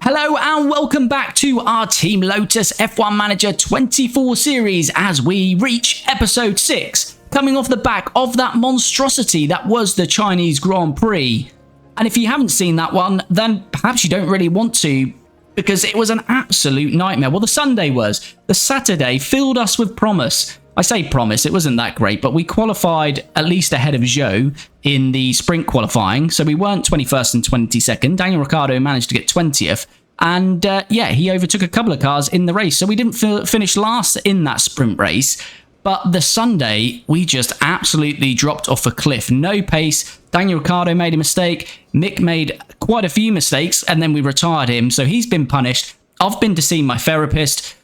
Hello and welcome back to our Team Lotus F1 Manager 24 series as we reach episode 6, coming off the back of that monstrosity that was the Chinese Grand Prix. And if you haven't seen that one, then perhaps you don't really want to, because it was an absolute nightmare. Well, the Sunday was. The Saturday filled us with promise. I say promise, it wasn't that great, but we qualified at least ahead of Zhou in the sprint qualifying. So we weren't 21st and 22nd. Daniel Ricciardo managed to get 20th. And yeah, he overtook a couple of cars in the race. So we didn't finish last in that sprint race. But the Sunday, we just absolutely dropped off a cliff. No pace. Daniel Ricciardo made a mistake. Mick made quite a few mistakes, and then we retired him. So he's been punished. I've been to see my therapist.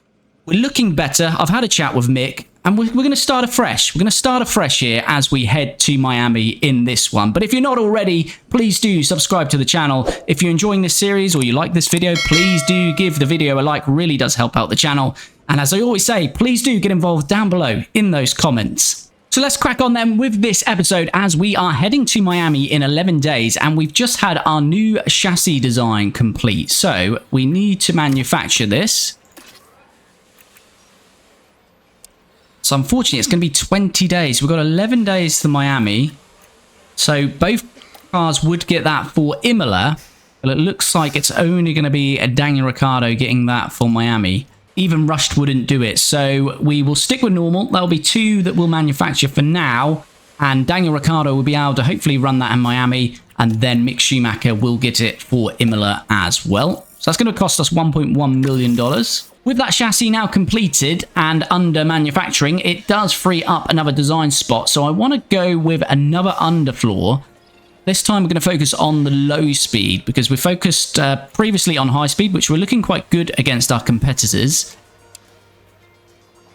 We're looking better. I've had a chat with Mick, and we're going to start afresh. We're going to start afresh here as we head to Miami in this one. But if you're not already, please do subscribe to the channel. If you're enjoying this series or you like this video, please do give the video a like. Really does help out the channel. And as I always say, please do get involved down below in those comments. So let's crack on then with this episode as we are heading to Miami in 11 days and we've just had our new chassis design complete. So we need to manufacture this. So unfortunately, it's going to be 20 days. We've got 11 days to Miami. So both cars would get that for Imola, but it looks like it's only going to be a Daniel Ricciardo getting that for Miami. Even Rushed wouldn't do it. So we will stick with normal. There'll be 2 that we'll manufacture for now. And Daniel Ricciardo will be able to hopefully run that in Miami. And then Mick Schumacher will get it for Imola as well. So that's going to cost us $1.1 million. With that chassis now completed and under manufacturing, it does free up another design spot. So I want to go with another underfloor. This time we're going to focus on the low speed because we focused previously on high speed, which we're looking quite good against our competitors.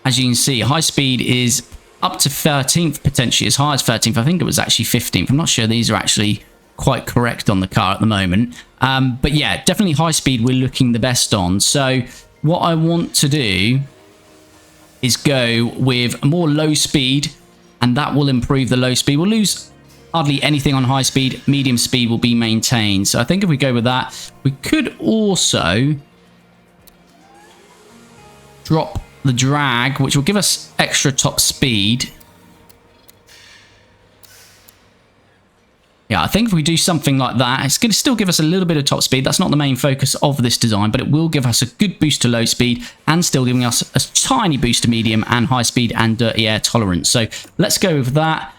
As you can see, high speed is up to 13th, potentially as high as 13th. I think it was actually 15th. I'm not sure these are actually quite correct on the car at the moment. But yeah, definitely high speed we're looking the best on. So what I want to do is go with more low speed, and that will improve the low speed. We'll lose hardly anything on high speed. Medium speed will be maintained. So I think if we go with that, we could also drop the drag, which will give us extra top speed. Yeah, I think if we do something like that, it's going to still give us a little bit of top speed. That's not the main focus of this design, but it will give us a good boost to low speed and still giving us a tiny boost to medium and high speed and dirty air tolerance. So let's go with that.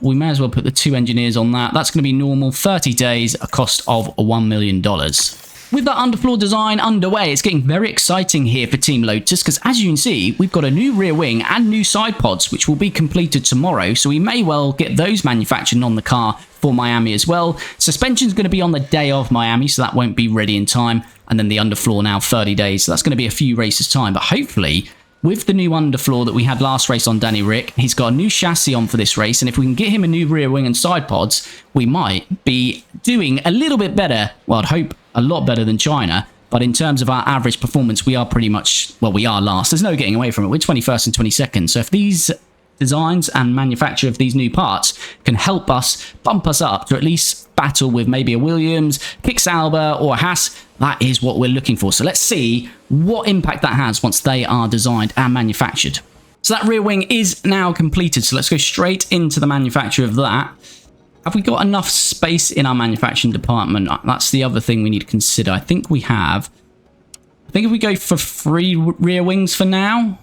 We may as well put the 2 engineers on that. That's going to be normal, 30 days, a cost of $1 million. With that underfloor design underway, it's getting very exciting here for Team Lotus because as you can see, we've got a new rear wing and new side pods, which will be completed tomorrow. So we may well get those manufactured on the car for Miami as well. Suspension's going to be on the day of Miami, so that won't be ready in time. And then the underfloor now 30 days. So that's going to be a few races time. But hopefully, with the new underfloor that we had last race on Danny Rick, he's got a new chassis on for this race. And if we can get him a new rear wing and side pods, we might be doing a little bit better. Well, I'd hope a lot better than China. But in terms of our average performance, we are pretty much, well, we are last. There's no getting away from it. We're 21st and 22nd. So if these designs and manufacture of these new parts can help us bump us up to at least battle with maybe a Williams, Kick Sauber or a Haas, that is what we're looking for. So let's see what impact that has once they are designed and manufactured. So that rear wing is now completed. So let's go straight into the manufacture of that. Have we got enough space in our manufacturing department? That's the other thing we need to consider. I think we have. I think if we go for 3 rear wings for now.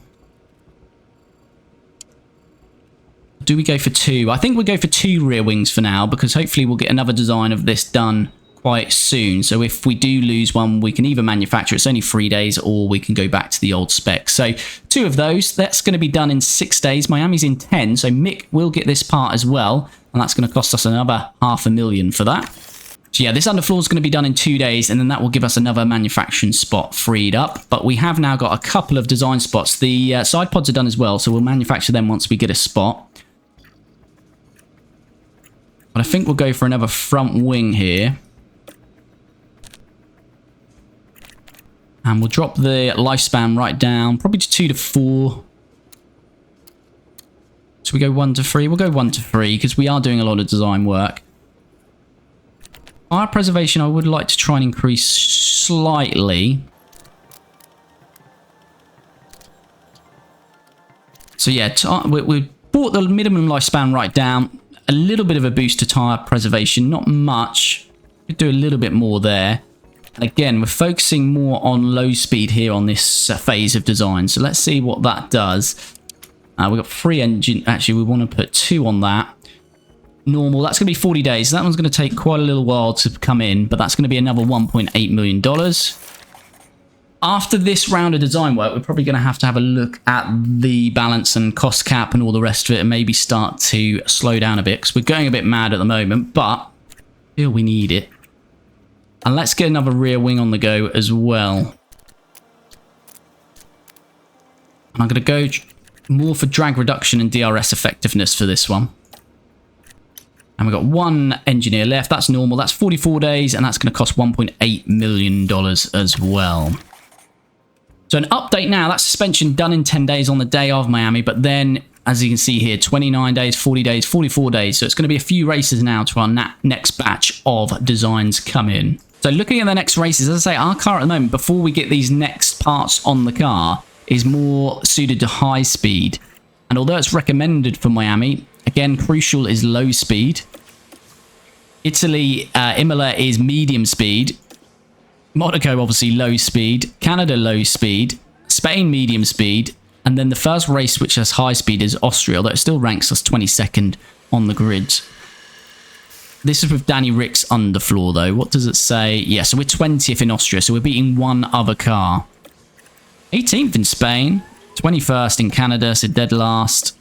Do we go for 2? I think we'll go for 2 rear wings for now because hopefully we'll get another design of this done quite soon. So if we do lose one, we can either manufacture, it's only 3 days, or we can go back to the old spec. So 2 of those, that's going to be done in 6 days. Miami's in 10, so Mick will get this part as well. And that's going to cost us another $500,000 for that. So yeah, this underfloor is going to be done in 2 days, and then that will give us another manufacturing spot freed up. But we have now got a couple of design spots. The side pods are done as well, so we'll manufacture them once we get a spot. But I think we'll go for another front wing here. And we'll drop the lifespan right down, probably to 2 to 4. So we go 1 to 3. We'll go 1 to 3 because we are doing a lot of design work. Fire preservation, I would like to try and increase slightly. So yeah, we brought the minimum lifespan right down. A little bit of a boost to tyre preservation, not much. Could do a little bit more there. And again, we're focusing more on low speed here on this phase of design. So let's see what that does. We've got 3 engine. Actually, we want to put 2 on that. Normal, that's going to be 40 days. So that one's going to take quite a little while to come in, but that's going to be another $1.8 million. After this round of design work, we're probably going to have a look at the balance and cost cap and all the rest of it and maybe start to slow down a bit because we're going a bit mad at the moment, but I feel we need it. And let's get another rear wing on the go as well. And I'm going to go more for drag reduction and DRS effectiveness for this one. And we've got 1 engineer left. That's normal. That's 44 days, and that's going to cost $1.8 million as well. So an update now, that suspension done in 10 days on the day of Miami, but then, as you can see here, 29 days, 40 days, 44 days. So it's going to be a few races now to our next batch of designs come in. So looking at the next races, as I say, our car at the moment, before we get these next parts on the car, is more suited to high speed. And although it's recommended for Miami, again, crucial is low speed. Italy, Imola is medium speed. Monaco, obviously, low speed. Canada, low speed. Spain, medium speed. And then the first race, which has high speed, is Austria, although it still ranks us 22nd on the grid. This is with Danny Rick's underfloor, though. What does it say? Yeah, so we're 20th in Austria, so we're beating one other car. 18th in Spain. 21st in Canada, so dead last.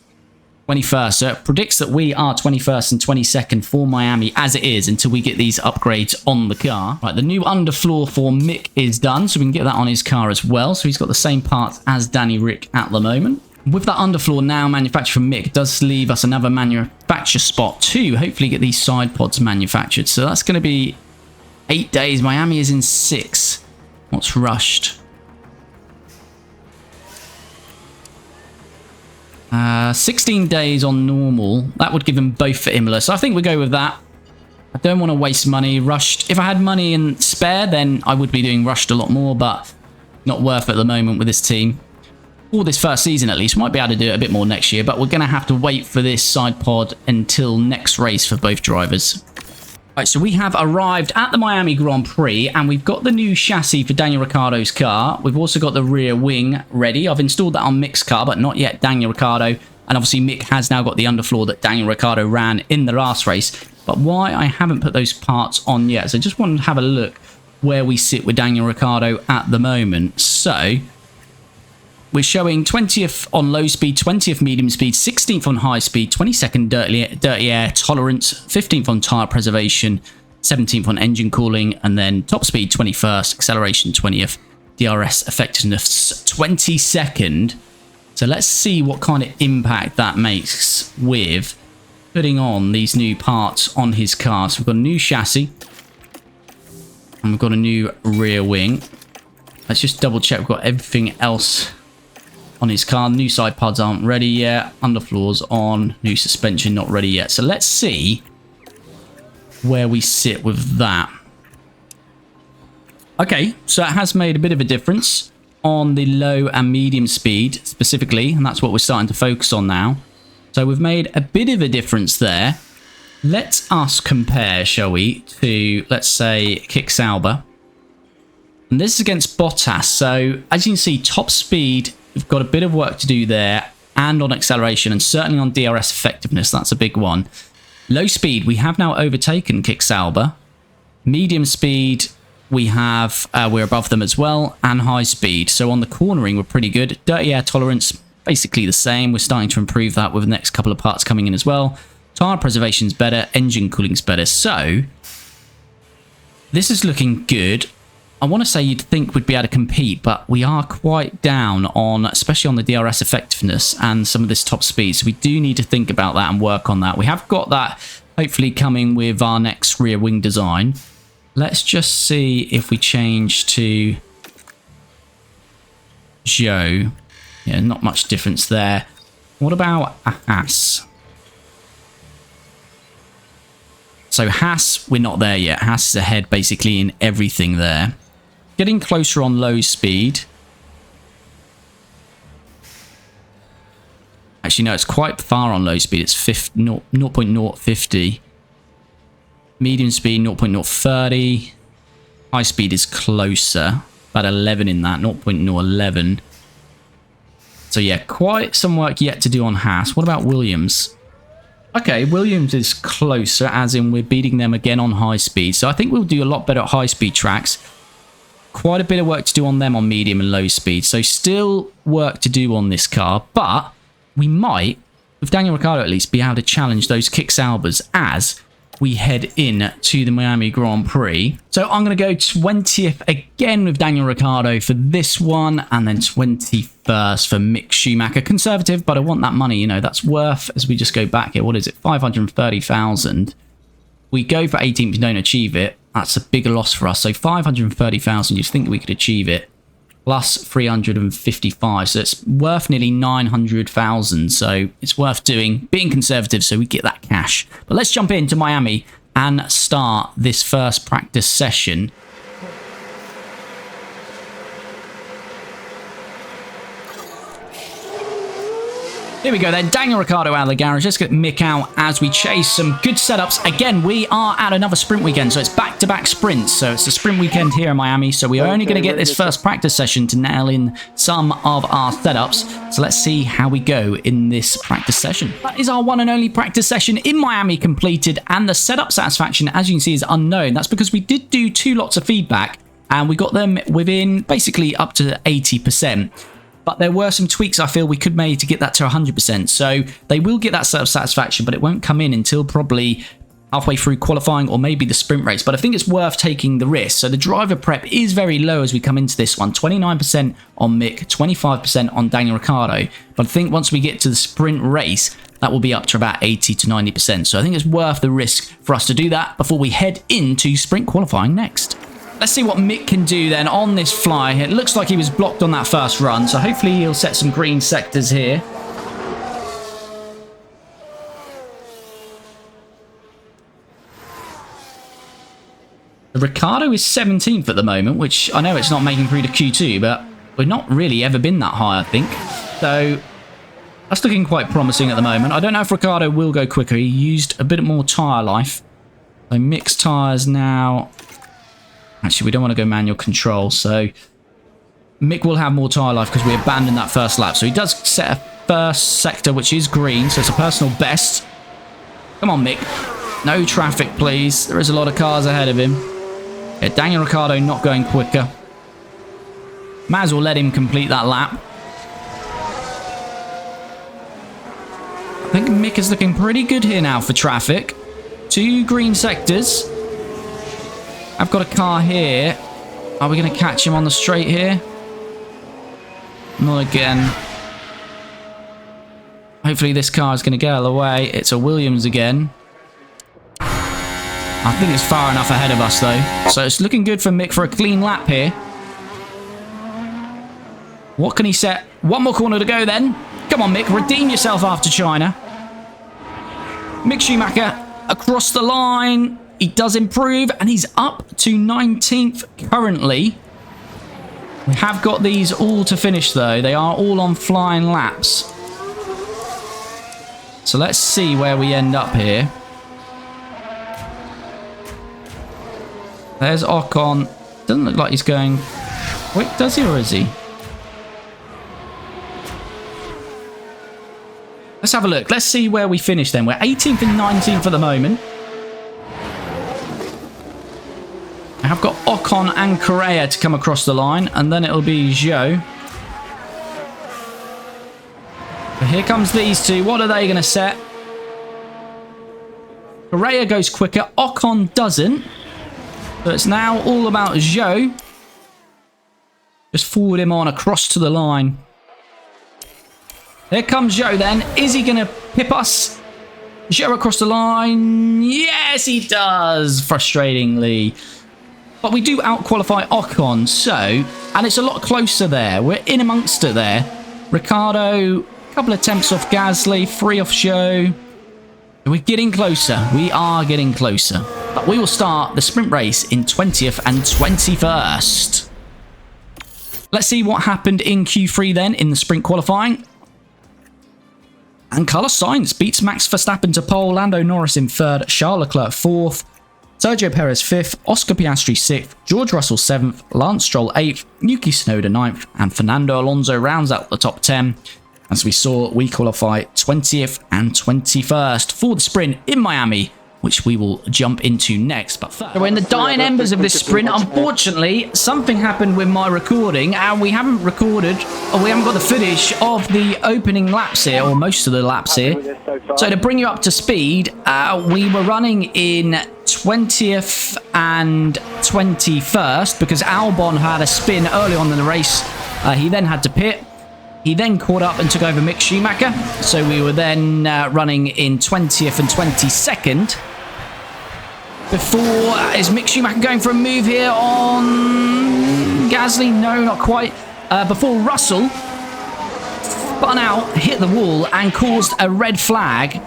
21st, so it predicts that we are 21st and 22nd for Miami as it is until we get these upgrades on the car. Right, the new underfloor for Mick is done, so we can get that on his car as well. So he's got the same parts as Danny Rick at the moment. With that underfloor now manufactured from Mick, does leave us another manufacture spot to hopefully get these side pods manufactured. So that's going to be 8 days. Miami is in 6. What's rushed? 16 days on normal. That would give them both for Imola. So I think we go with that. I don't want to waste money. Rushed. If I had money in spare, then I would be doing rushed a lot more, but not worth it at the moment with this team. For this first season, at least. Might be able to do it a bit more next year, but we're going to have to wait for this side pod until next race for both drivers. Right, so we have arrived at the Miami Grand Prix, and we've got the new chassis for Daniel Ricciardo's car. We've also got the rear wing ready. I've installed that on Mick's car, but not yet Daniel Ricciardo. And obviously Mick has now got the underfloor that Daniel Ricciardo ran in the last race. But why I haven't put those parts on yet. So I just wanted to have a look where we sit with Daniel Ricciardo at the moment. So we're showing 20th on low speed, 20th medium speed, 16th on high speed, 22nd dirty air tolerance, 15th on tyre preservation, 17th on engine cooling, and then top speed 21st, acceleration 20th, DRS effectiveness 22nd. So let's see what kind of impact that makes with putting on these new parts on his car. So we've got a new chassis, and we've got a new rear wing. Let's just double check we've got everything else on his car. New side pods aren't ready yet. Underfloor's on. New suspension not ready yet. So let's see where we sit with that. Okay, so it has made a bit of a difference on the low and medium speed specifically, and that's what we're starting to focus on now. So we've made a bit of a difference there. Let us compare, shall we, to, let's say, Kick Sauber. And this is against Bottas. So as you can see, top speed, we've got a bit of work to do there, and on acceleration, and certainly on DRS effectiveness. That's a big one. Low speed, we have now overtaken Kick Sauber. Medium speed, we have we're above them as well, and high speed. So on the cornering, we're pretty good. Dirty air tolerance, basically the same. We're starting to improve that with the next couple of parts coming in as well. Tire preservation's better, engine cooling's better. So this is looking good. I want to say you'd think we'd be able to compete, but we are quite down on, especially on the DRS effectiveness and some of this top speed. So we do need to think about that and work on that. We have got that hopefully coming with our next rear wing design. Let's just see if we change to Joe. Yeah, not much difference there. What about a Haas? So Haas, we're not there yet. Haas is ahead basically in everything there. getting closer on low speed. Actually, no, it's quite far on low speed. It's 0.050. Medium speed, 0.030. High speed is closer. About 11 in that, 0.011. So yeah, quite some work yet to do on Haas. What about Williams? Okay, Williams is closer, as in we're beating them again on high speed. So I think we'll do a lot better at high speed tracks. Quite a bit of work to do on them on medium and low speed. So still work to do on this car. But we might, with Daniel Ricciardo at least, be able to challenge those Kick Saubers as we head in to the Miami Grand Prix. So I'm going to go 20th again with Daniel Ricciardo for this one, and then 21st for Mick Schumacher. Conservative, but I want that money, you know, that's worth, as we just go back here, what is it, 530,000. We go for 18th, we don't achieve it. That's a bigger loss for us. So 530,000, you think we could achieve it, plus 355. So it's worth nearly 900,000. So it's worth doing, being conservative so we get that cash. But let's jump into Miami and start this first practice session. Here we go then, Daniel Ricciardo out of the garage. Let's get Mick out as we chase some good setups. Again, we are at another sprint weekend, so it's back-to-back sprints. So it's a sprint weekend here in Miami, so we are only going to get this first practice session to nail in some of our setups. So let's see how we go in this practice session. That is our one and only practice session in Miami completed, and the setup satisfaction, as you can see, is unknown. That's because we did do 2 lots of feedback, and we got them within basically up to 80%. But there were some tweaks I feel we could make to get that to 100%. So they will get that sort of satisfaction, but it won't come in until probably halfway through qualifying or maybe the sprint race. But I think it's worth taking the risk. So the driver prep is very low as we come into this one. 29% on Mick, 25% on Daniel Ricciardo. But I think once we get to the sprint race, that will be up to about 80 to 90%. So I think it's worth the risk for us to do that before we head into sprint qualifying next. Let's see what Mick can do then on this fly. It looks like he was blocked on that first run, so hopefully he'll set some green sectors here. Ricciardo is 17th at the moment, which I know it's not making through to Q2, but we've not really ever been that high, I think. So that's looking quite promising at the moment. I don't know if Ricciardo will go quicker. He used a bit more tyre life. So Mick's tyres now... Actually, we don't want to go manual control, so Mick will have more tyre life because we abandoned that first lap. So he does set a first sector, which is green, so it's a personal best. Come on, Mick. No traffic, please. There is a lot of cars ahead of him. Yeah, Daniel Ricciardo not going quicker. Might as well let him complete that lap. I think Mick is looking pretty good here now for traffic. 2 green sectors. I've got a car here. Are we going to catch him on the straight here? Not again. Hopefully this car is going to get out of the way. It's a Williams again. I think it's far enough ahead of us though. So it's looking good for Mick for a clean lap here. What can he set? One more corner to go then. Come on, Mick. Redeem yourself after China. Mick Schumacher across the line. He does improve, and he's up to 19th currently. We have got these all to finish, though. They are all on flying laps. So let's see where we end up here. There's Ocon. Doesn't look like he's going quick, does he, or is he? Let's have a look. Let's see where we finish then. We're 18th and 19th at the moment. I've got Ocon and Correa to come across the line, and then it'll be Zhou. But here comes these two. What are they going to set? Correa goes quicker. Ocon doesn't. So it's now all about Zhou. Just forward him on across to the line. Here comes Zhou then. Is he going to pip us? Zhou across the line. Yes, he does. Frustratingly. But we do out-qualify Ocon, so... And it's a lot closer there. We're in amongst it there. Ricciardo, a couple of attempts off Gasly, 3 off Zhou. We're getting closer. We are getting closer. But we will start the sprint race in 20th and 21st. Let's see what happened in Q3 then in the sprint qualifying. And Carlos Sainz beats Max Verstappen to pole, Lando Norris in third, Charles Leclerc fourth, Sergio Perez fifth, Oscar Piastri sixth, George Russell seventh, Lance Stroll eighth, Yuki Tsunoda ninth, and Fernando Alonso rounds out the top 10. As we saw, we qualify 20th and 21st for the sprint in Miami, which we will jump into next. But first, we're in the dying embers of this sprint. Unfortunately, something happened with my recording, and we haven't recorded, or we haven't got the footage of the opening laps here, or most of the laps here. So to bring you up to speed, we were running in 20th and 21st because Albon had a spin early on in the race. He then had to pit. He then caught up and took over Mick Schumacher. So we were then running in 20th and 22nd. Before, is Mick Schumacher going for a move here on Gasly? No, not quite. Before Russell spun out, hit the wall, and caused a red flag,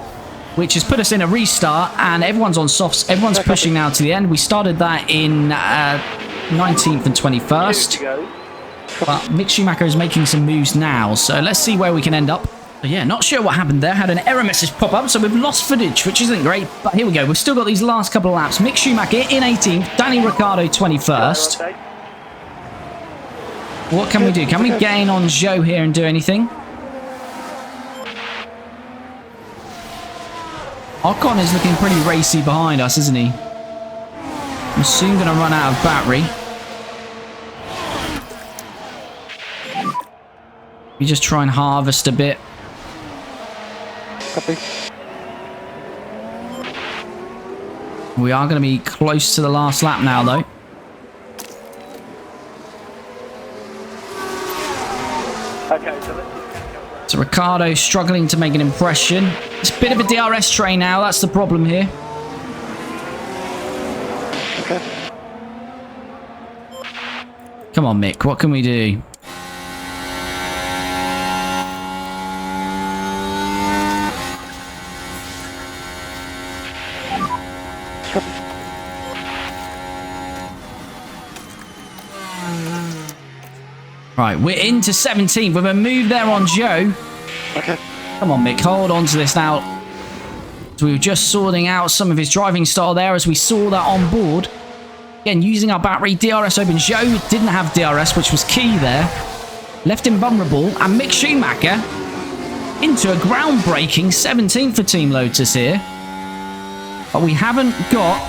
which has put us in a restart, and everyone's on softs. Everyone's pushing now to the end. We started that in 19th and 21st. But Mick Schumacher is making some moves now, so let's see where we can end up. But yeah, not sure what happened there. Had an error message pop up, so we've lost footage, which isn't great. But here we go. We've still got these last couple of laps. Mick Schumacher in 18th, Danny Ricciardo 21st. What can we do? Can we gain on Zhou here and do anything? Ocon is looking pretty racy behind us, isn't he? I'm soon going to run out of battery. We just try and harvest a bit. Copy. We are going to be close to the last lap now, though. Okay, so Ricciardo struggling to make an impression. It's a bit of a DRS train now. That's the problem here. Okay. Come on, Mick. What can we do? Right, we're into 17th with a move there on Zhou. Okay. Come on, Mick, hold on to this now. So we were just sorting out some of his driving style there as we saw that on board. Again, using our battery, DRS open. Zhou didn't have DRS, which was key there. Left him vulnerable, and Mick Schumacher into a groundbreaking 17th for Team Lotus here. But we haven't got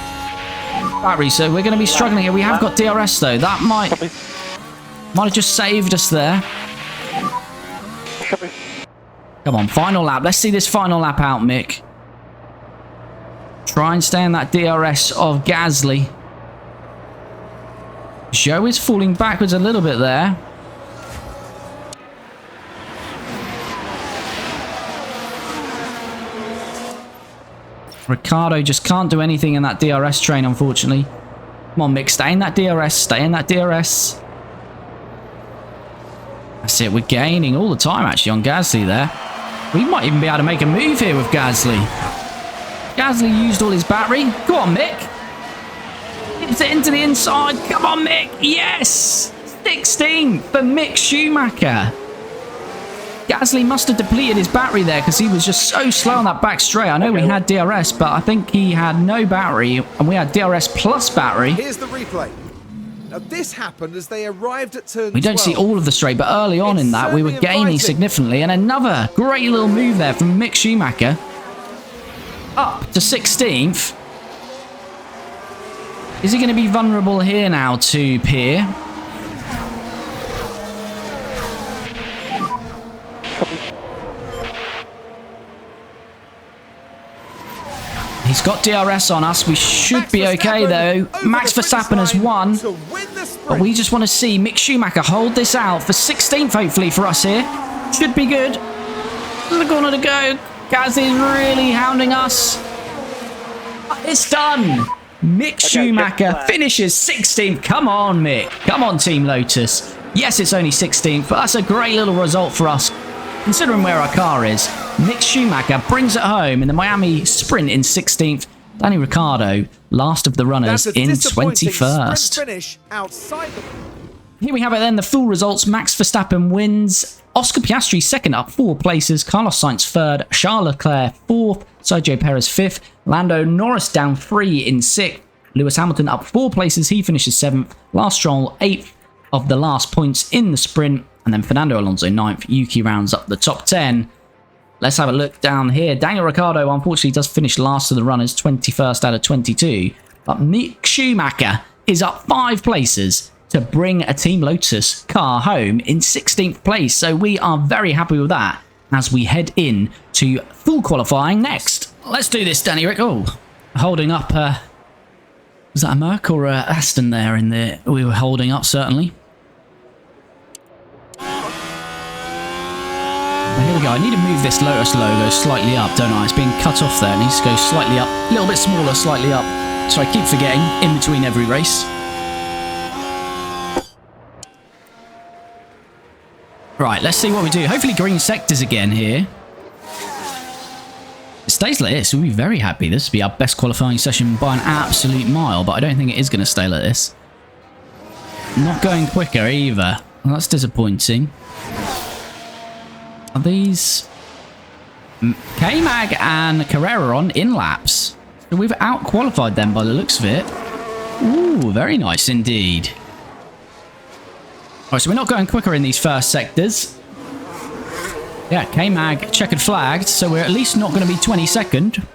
battery, so we're going to be struggling here. We have got DRS, though. That might have just saved us there. Come on, final lap. Let's see this final lap out, Mick. Try and stay in that DRS of Gasly. Zhou is falling backwards a little bit there. Ricciardo just can't do anything in that DRS train, unfortunately. Come on, Mick, stay in that DRS. Stay in that DRS. That's it. We're gaining all the time, actually, on Gasly there. We might even be able to make a move here with Gasly. Gasly used all his battery. Go on, Mick. Hits it into the inside. Come on, Mick. Yes! 16 for Mick Schumacher. Gasly must have depleted his battery there because he was just so slow on that back straight. I know we had DRS, but I think he had no battery, and we had DRS plus battery. Here's the replay. Now, this happened as they arrived at turn 12. We don't see all of the straight, but early on in that, we were gaining significantly. And another great little move there from Mick Schumacher. Up to 16th. Is he going to be vulnerable here now to Pier? He's got DRS on us. We should be okay, though. Max Verstappen has won. But we just want to see Mick Schumacher hold this out for 16th, hopefully, for us here. Should be good. The corner to go. Gasly's really hounding us. It's done. Mick Schumacher finishes 16th. Come on, Mick. Come on, Team Lotus. Yes, it's only 16th, but that's a great little result for us, considering where our car is. Mick Schumacher brings it home in the Miami sprint in 16th. Danny Ricciardo, last of the runners, in 21st. Finish outside the... here we have it then, the full results. Max Verstappen wins. Oscar Piastri second up 4 places. Carlos Sainz third. Charles Leclerc fourth. Sergio Perez fifth. Lando Norris down 3 in 6th. Lewis Hamilton up 4 places. He finishes 7th. Last Stroll 8th of the last points in the sprint. And then Fernando Alonso 9th. Yuki rounds up the top 10. Let's have a look down here. Daniel Ricciardo unfortunately does finish last of the runners, 21st out of 22. But Mick Schumacher is up 5 places to bring a Team Lotus car home in 16th place. So we are very happy with that as we head in to full qualifying next. Let's do this, Danny Rick. Oh, holding up, was that a Merc or a Aston there in the, we were holding up certainly. Here we go. I need to move this Lotus logo slightly up, don't I? It's being cut off there. It needs to go slightly up. A little bit smaller, slightly up. So I keep forgetting in between every race. Right, let's see what we do. Hopefully green sectors again here. It stays like this. We'll be very happy. This will be our best qualifying session by an absolute mile, but I don't think it is going to stay like this. Not going quicker either. Well, that's disappointing. Are these K-Mag and Carrera on in laps? So we've out-qualified them by the looks of it. Ooh, very nice indeed. Alright, so we're not going quicker in these first sectors. Yeah, K-Mag checkered flagged, so we're at least not going to be 22nd.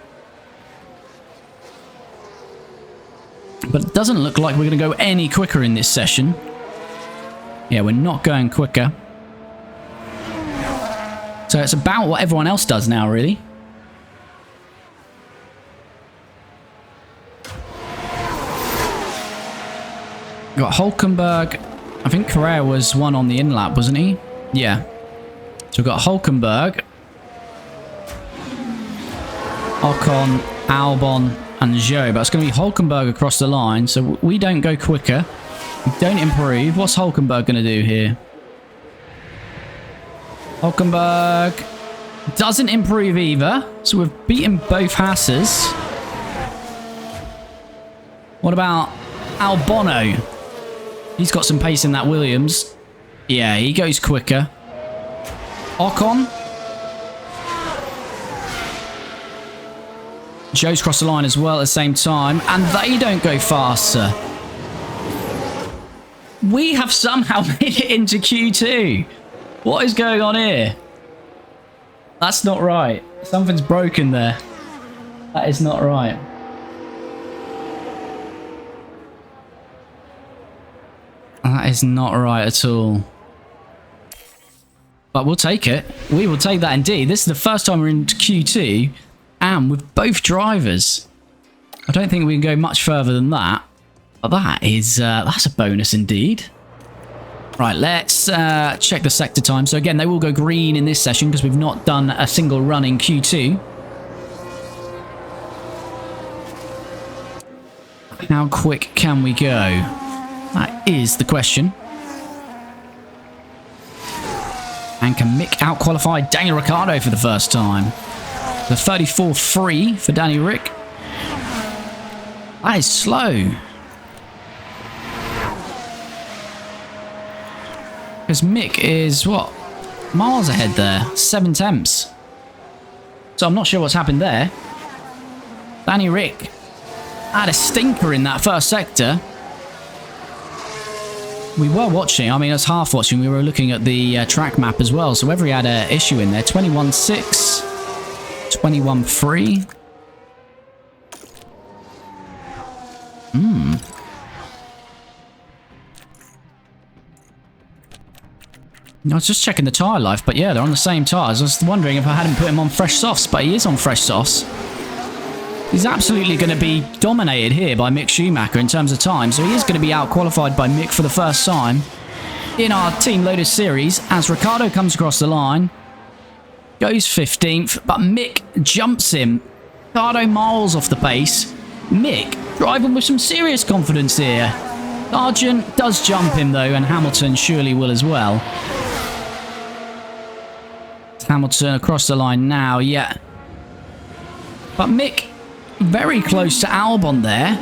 But it doesn't look like we're going to go any quicker in this session. Yeah, we're not going quicker. So it's about what everyone else does now, really. Got Hulkenberg. I think Carrera was one on the in-lap, wasn't he? Yeah. So we've got Hulkenberg, Ocon, Albon, and Zhou. But it's going to be Hulkenberg across the line, so we don't go quicker. We don't improve. What's Hulkenberg going to do here? Hulkenberg doesn't improve either. So we've beaten both Hasses. What about Albon? He's got some pace in that Williams. Yeah, he goes quicker. Ocon. Zhou's crossed the line as well at the same time. And they don't go faster. We have somehow made it into Q2. What is going on here? That's not right. Something's broken there. That is not right. That is not right at all. But we'll take it. We will take that indeed. This is the first time we're in Q2 and with both drivers. I don't think we can go much further than that. But that is, that's a bonus indeed. Right, let's check the sector time. So again, they will go green in this session because we've not done a single run in Q2. How quick can we go? That is the question. And can Mick out-qualify Daniel Ricciardo for the first time? The 34.3 for Danny Rick. That is slow. Because Mick is, what, miles ahead there. 7 tenths. So I'm not sure what's happened there. Danny Rick had a stinker in that first sector. We were watching, I mean, as half watching, we were looking at the track map as well. So whether he had an issue in there, 21.6, 21.3. I was just checking the tyre life, but yeah, they're on the same tyres. I was wondering if I hadn't put him on fresh softs, but he is on fresh softs. He's absolutely going to be dominated here by Mick Schumacher in terms of time, so he is going to be out-qualified by Mick for the first time in our Team Lotus series as Ricciardo comes across the line, goes 15th, but Mick jumps him. Ricciardo miles off the pace. Mick driving with some serious confidence here. Sargent does jump him though, and Hamilton surely will as well. Hamilton across the line now, yeah. But Mick very close to Albon there.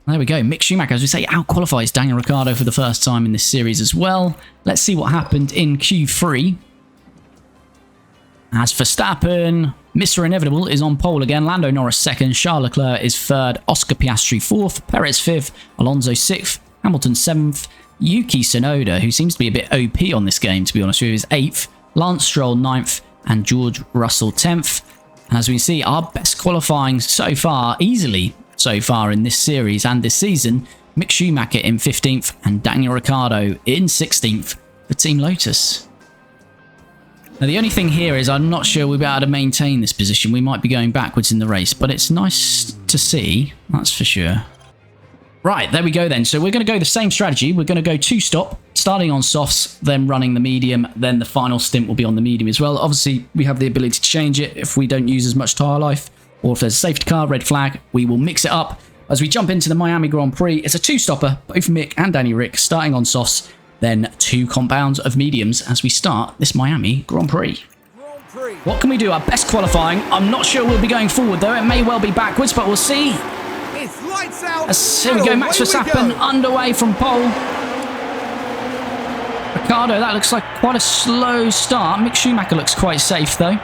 There we go. Mick Schumacher, as we say, out-qualifies Daniel Ricciardo for the first time in this series as well. Let's see what happened in Q3. As Verstappen, Mr. Inevitable is on pole again. Lando Norris second, Charles Leclerc is third, Oscar Piastri fourth, Perez fifth, Alonso sixth, Hamilton seventh, Yuki Tsunoda, who seems to be a bit OP on this game, to be honest with you, is eighth, Lance Stroll ninth, and George Russell 10th. And as we see, our best qualifying so far, easily so far in this series and this season, Mick Schumacher in 15th and Daniel Ricciardo in 16th for Team Lotus. Now the only thing here is I'm not sure we'll be able to maintain this position. We might be going backwards in the race, but it's nice to see, that's for sure. Right, there we go then. So we're going to go the same strategy. We're going to go two-stop, starting on softs, then running the medium, then the final stint will be on the medium as well. Obviously, we have the ability to change it if we don't use as much tyre life, or if there's a safety car, red flag, we will mix it up. As we jump into the Miami Grand Prix, it's a two-stopper, both Mick and Danny Rick, starting on softs, then 2 compounds of mediums as we start this Miami Grand Prix. What can we do? Our best qualifying. I'm not sure we'll be going forward, though. It may well be backwards, but we'll see. It's lights out. Here we go, Max Verstappen underway from pole. Ricciardo, that looks like quite a slow start. Mick Schumacher looks quite safe, though.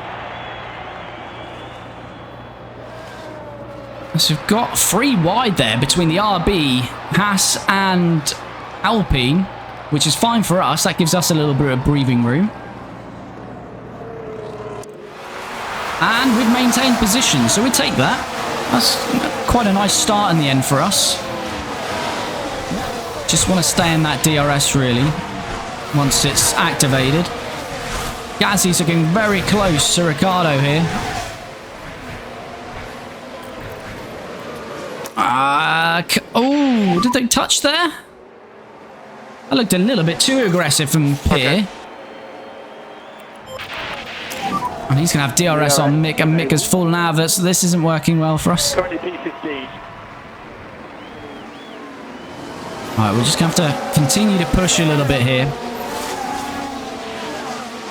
So we've got 3 wide there between the RB, Haas and Alpine, which is fine for us. That gives us a little bit of breathing room. And we've maintained position, so we take that. That's quite a nice start in the end for us. Just want to stay in that DRS, really, once it's activated. Gasly's looking very close to Ricciardo here. Oh, did they touch there? That looked a little bit too aggressive from Pierre. And he's going to have DRS on Mick, and Mick has fallen out of it, so this isn't working well for us. Currently P15. Alright, we're just going to have to continue to push a little bit here.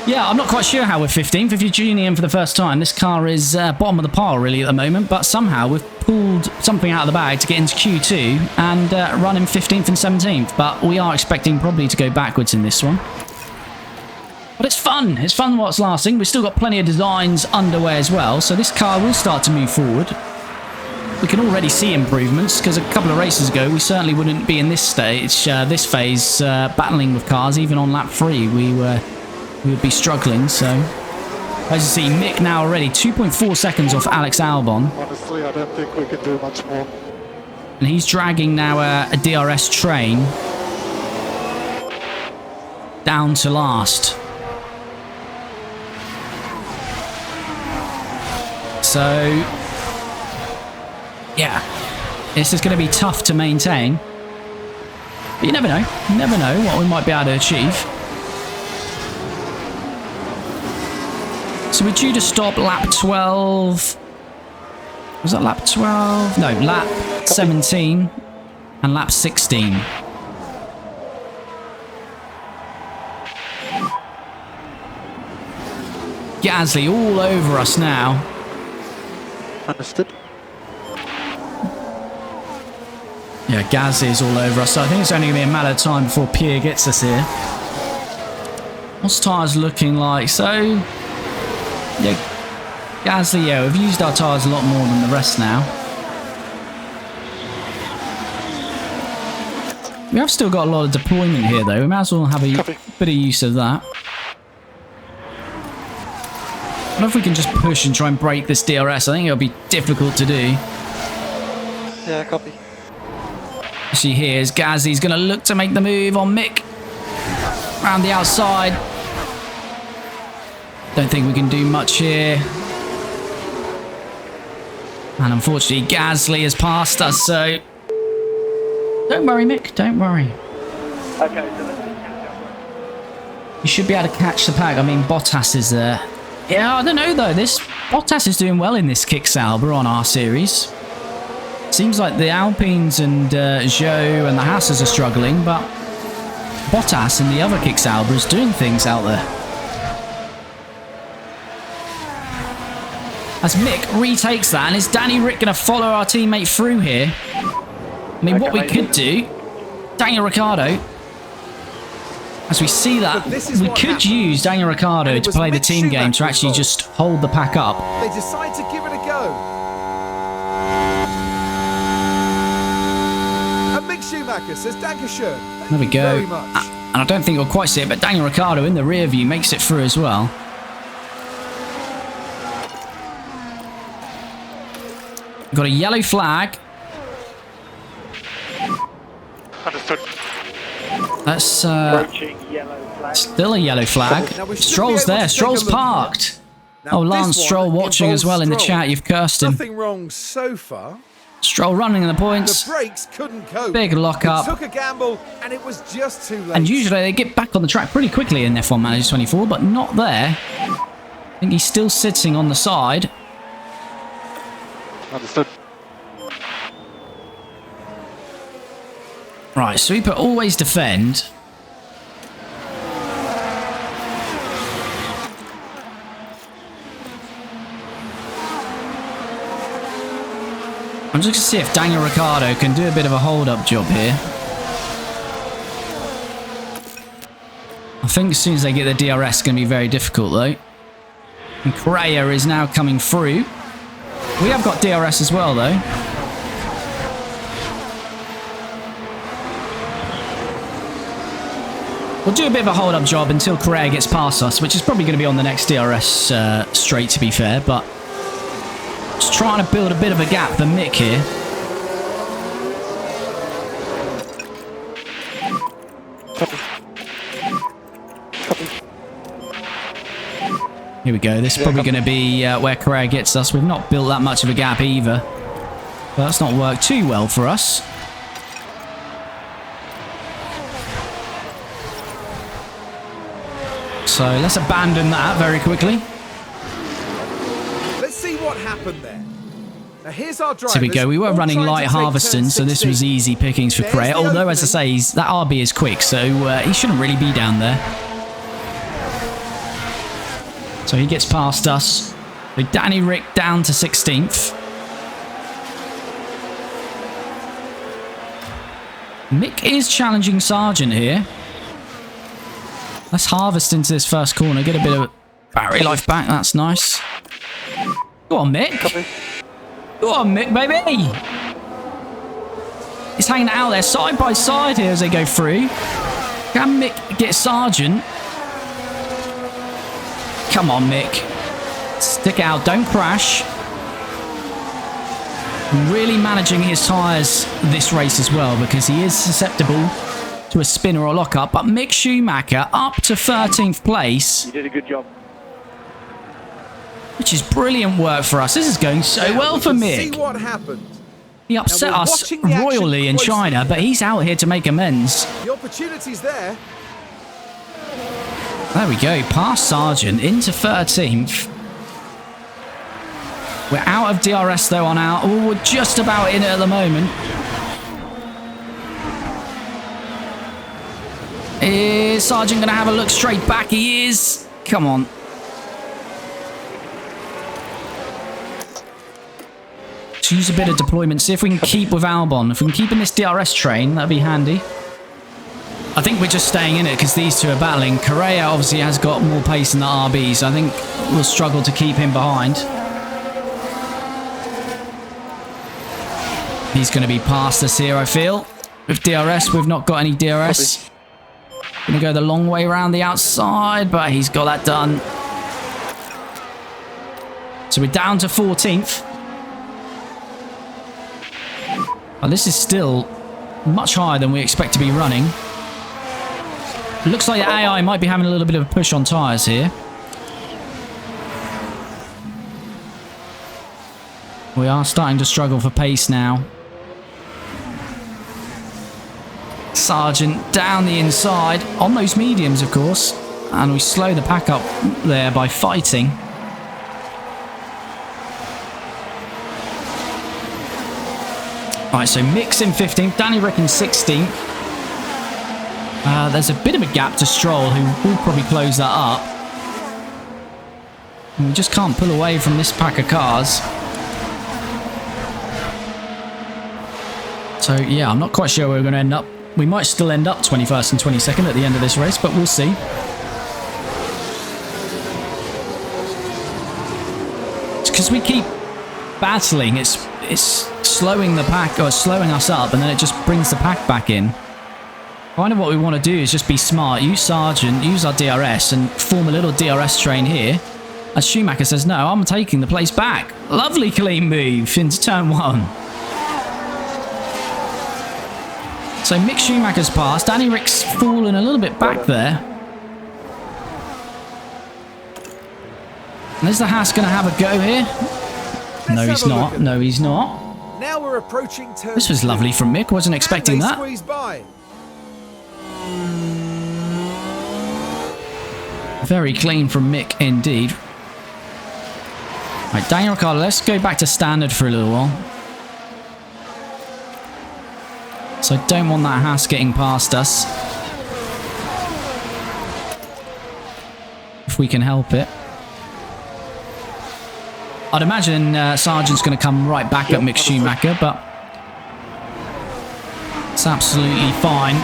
Yeah, I'm not quite sure how we're 15th. If you're tuning in for the first time, this car is bottom of the pile, really, at the moment, but somehow we've pulled something out of the bag to get into Q2 and run in 15th and 17th, but we are expecting probably to go backwards in this one. But it's fun. It's fun while it's lasting. We've still got plenty of designs underway as well, so this car will start to move forward. We can already see improvements, because a couple of races ago, we certainly wouldn't be in this stage, this phase, battling with cars. Even on lap 3, we would be struggling, so... As you see, Mick now already 2.4 seconds off Alex Albon. Honestly, I don't think we can do much more. And he's dragging now a DRS train down to last. So, yeah, this is going to be tough to maintain. But you never know. You never know what we might be able to achieve. So we're due to stop lap 12. Was that lap 12? No, lap 17 and lap 16. Gasly all over us now. Understood. Yeah, Gasly is all over us, so I think it's only going to be a matter of time before Pierre gets us here. What's tyres looking like? So, yeah, Gasly, yeah, we've used our tyres a lot more than the rest now. We have still got a lot of deployment here, though. We might as well have a bit of use of that. I don't know if we can just push and try and break this DRS. I think it'll be difficult to do. Yeah, copy. See, here's Gasly's going to look to make the move on Mick. Around the outside. Don't think we can do much here. And unfortunately, Gasly has passed us, so... Don't worry, Mick. Don't worry. Okay, so let's just catch up. You should be able to catch the pack. I mean, Bottas is there. Yeah, I don't know, though. This Bottas is doing well in this kick Sauber on our series. Seems like the Alpines and Zhou and the Haas's are struggling, but Bottas and the other kick Sauber is doing things out there. As Mick retakes that, and is Danny Rick going to follow our teammate through here? I mean, what we could do, Daniel Ricciardo, as we see that, we could use Daniel Ricciardo to play the team game to actually just hold the pack up. They decide to give it a go. And Mick Schumacher says, Dankeschön. There we go. Very much. And I don't think we'll quite see it, but Daniel Ricciardo in the rear view makes it through as well. We've got a yellow flag. Understood. That's Approaching yellow flag. still a yellow flag. Now we should Stroll's be able there. to take Stroll's a look parked. Now, Oh, this Lance one Stroll watching as well in the involves chat. You've cursed him. Nothing wrong so far. Stroll running in the The points. brakes couldn't cope. Big lock They up. took a gamble, and it was just too late. And usually they get back on the track pretty quickly in F1 Manager 24, but not there. I think he's still sitting on the side. Understood. Right, so we put always defend. I'm just going to see if Daniel Ricciardo can do a bit of a hold-up job here. I think as soon as they get the DRS, it's going to be very difficult, though. And Correa is now coming through. We have got DRS as well, though. We'll do a bit of a hold-up job until Correa gets past us, which is probably going to be on the next DRS straight, to be fair, but just trying to build a bit of a gap for Mick here. Here we go. This is probably going to be where Correa gets us. We've not built that much of a gap either, but that's not worked too well for us. So let's abandon that very quickly. Let's see what happened there. Now here's our drivers. So we go. We were all running trying to light take harvesting, turn so this was 16. easy pickings for There's Correa. the Although, as I opening. say, that RB is quick, so he shouldn't really be down there. So he gets past us. With Danny Rick down to 16th. Mick is challenging Sargent here. Let's harvest into this first corner. Get a bit of battery life back. That's nice. Go on, Mick. Go on, Mick, baby. He's hanging out there side by side here as they go through. Can Mick get Sargent? Come on, Mick. Stick out. Don't crash. Really managing his tyres this race as well, because he is susceptible to a spin or a lockup. But Mick Schumacher up to 13th place, You did a good job. which is brilliant work for us. This is going so well for See Mick. what happened. He upset Now we're us watching the action royally in closely. China, but he's out here to make amends. The opportunity's there. There we go. Past Sargent into 13th. We're out of DRS though on our... Oh, we're just about in it at the moment. Is Sargent going to have a look straight back? He is. Come on. Let's use a bit of deployment. See if we can keep with Albon. If we can keep in this DRS train, that'd be handy. I think we're just staying in it because these two are battling. Correa obviously has got more pace than the RB, so I think we'll struggle to keep him behind. He's going to be past us here, I feel. With DRS, we've not got any DRS. Going to go the long way around the outside, but he's got that done. So we're down to 14th. Well, this is still much higher than we expect to be running. Looks like the AI might be having a little bit of a push on tyres here. We are starting to struggle for pace now. Sargent down the inside on those mediums, of course, and we slow the pack up there by fighting. Right, so Mick's in 15th, Danny Rick in 16th. There's a bit of a gap to Stroll, who will probably close that up. And we just can't pull away from this pack of cars. So yeah, I'm not quite sure where we're going to end up. We might still end up 21st and 22nd at the end of this race, but we'll see. It's because we keep battling. It's slowing the pack, or slowing us up, and then it just brings the pack back in. Kind of what we want to do is just be smart, use Sargent, use our DRS, and form a little DRS train here. As Schumacher says, no, I'm taking the place back. Lovely clean move into turn 1. So Mick Schumacher's passed. Danny Rick's fallen a little bit back there. And is the Haas going to have a go here? No, he's not. No, he's not. Now we're approaching turn This was 2. lovely from Mick. Wasn't expecting And they that. squeeze by. Very clean from Mick indeed. Right, Daniel Ricciardo, let's go back to standard for a little while. So I don't want that Haas getting past us. If we can help it. I'd imagine Sargent's going to come right back at Mick Schumacher, but it's absolutely fine.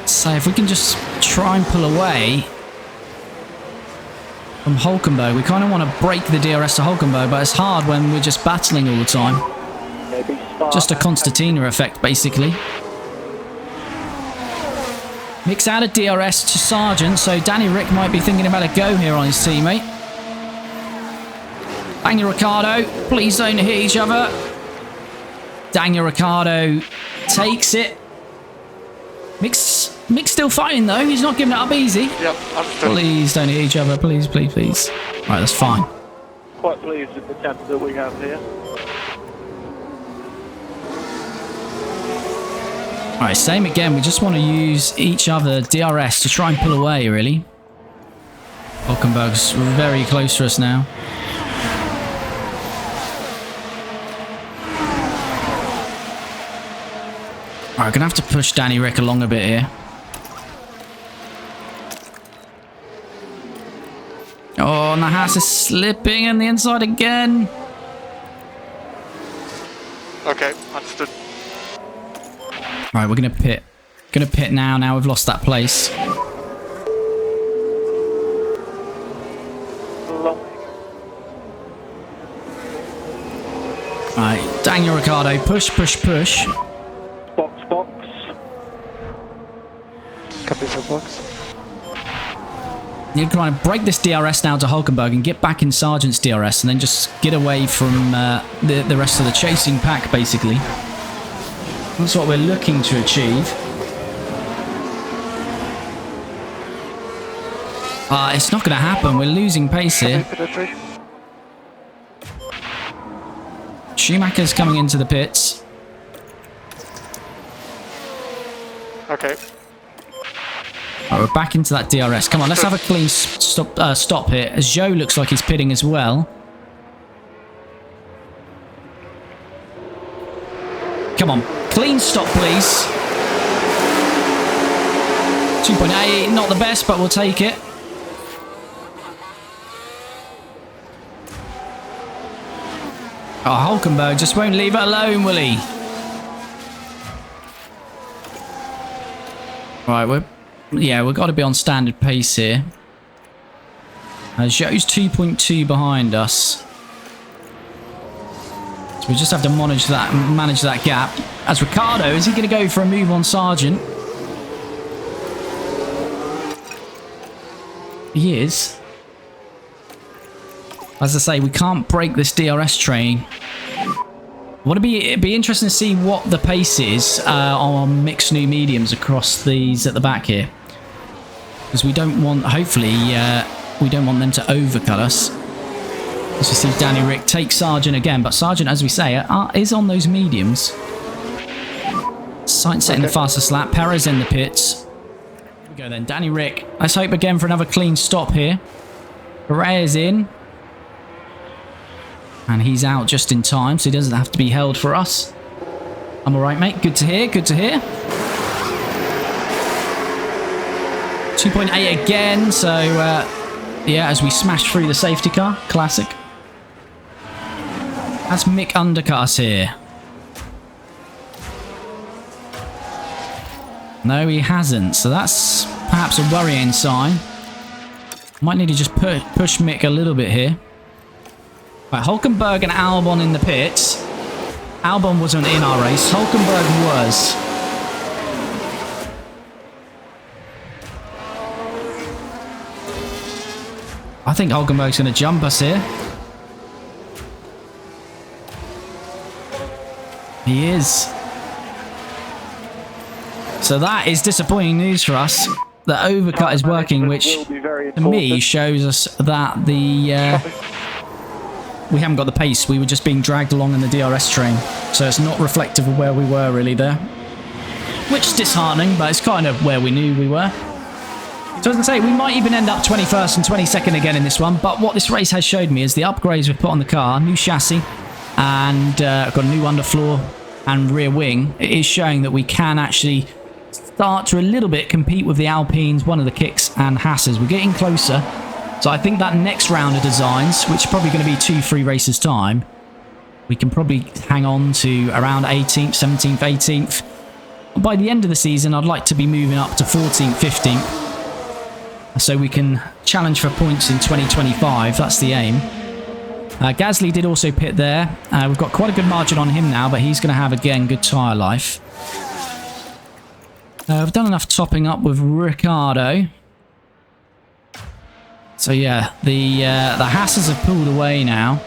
So if we can just try and pull away from Hulkenberg. We kind of want to break the DRS to Hulkenberg, but it's hard when we're just battling all the time. Just a Constantina effect, basically. Mick's out of DRS to Sargent, so Danny Rick might be thinking about a go here on his teammate. Daniel Ricciardo, please don't hit each other. Daniel Ricciardo takes it. Mick's still fighting though, he's not giving it up easy. Yep, understood. Please don't hit each other, please, please, please. Right, that's fine. Quite pleased with the tempo that we have here. Alright, same again, we just want to use each other DRS to try and pull away, really. Hulkenberg's very close to us now. Alright, gonna have to push Danny Rick along a bit here. Oh, and the Haas is slipping in the inside again. Okay, understood. Right, we're gonna pit. Gonna pit now. Now we've lost that place. Right, Daniel Ricciardo, push, push, push. Box, box. Copy for box. You're trying to break this DRS now to Hulkenberg and get back in Sargent's DRS and then just get away from the rest of the chasing pack, basically. That's what we're looking to achieve. It's not going to happen. We're losing pace here. Schumacher's coming into the pits. Okay. Right, we're back into that DRS. Come on, let's have a clean stop here. As Joe looks like he's pitting as well. Come on, clean stop, please. 2.8, not the best, but we'll take it. Oh, Hulkenberg just won't leave it alone, will he? Right, we've got to be on standard pace here. Joe's 2.2 behind us. So we just have to manage that gap. As Ricciardo, is he going to go for a move on Sargent? He is. As I say, we can't break this DRS train. It'd be interesting to see what the pace is on mixed new mediums across these at the back here. Because we don't want, hopefully, we don't want them to overcut us. As you see, Danny Rick takes Sargent again, but Sargent, as we say, is on those mediums. Sainz setting the fastest lap, Perez in the pits. Here we go then, Danny Rick. Let's hope again for another clean stop here. Perez in. And he's out just in time, so he doesn't have to be held for us. I'm alright, mate. Good to hear, good to hear. 2.8 again, so yeah, as we smash through the safety car. Classic. That's Mick undercut us here. No, he hasn't. So that's perhaps a worrying sign. Might need to just push Mick a little bit here. Right, Hulkenberg and Albon in the pits. Albon wasn't in our race. Hulkenberg was. I think Hulkenberg's going to jump us here. He is. So that is disappointing news for us. The overcut is working, which to me shows us that the we haven't got the pace. We were just being dragged along in the DRS train. So it's not reflective of where we were really there. Which is disheartening, but it's kind of where we knew we were. So as I say, we might even end up 21st and 22nd again in this one. But what this race has showed me is the upgrades we've put on the car, new chassis, and got a new underfloor and rear wing. It is showing that we can actually start to a little bit compete with the Alpines, one of the Kicks, and Hasses. We're getting closer. So I think that next round of designs, which is probably going to be 2-3 races time, we can probably hang on to around 18th, 17th, 18th. By the end of the season, I'd like to be moving up to 14th, 15th. So we can challenge for points in 2025. That's the aim. Gasly did also pit there. We've got quite a good margin on him now, but he's going to have, again, good tyre life. We've done enough topping up with Ricciardo. So yeah, the Hasses have pulled away now.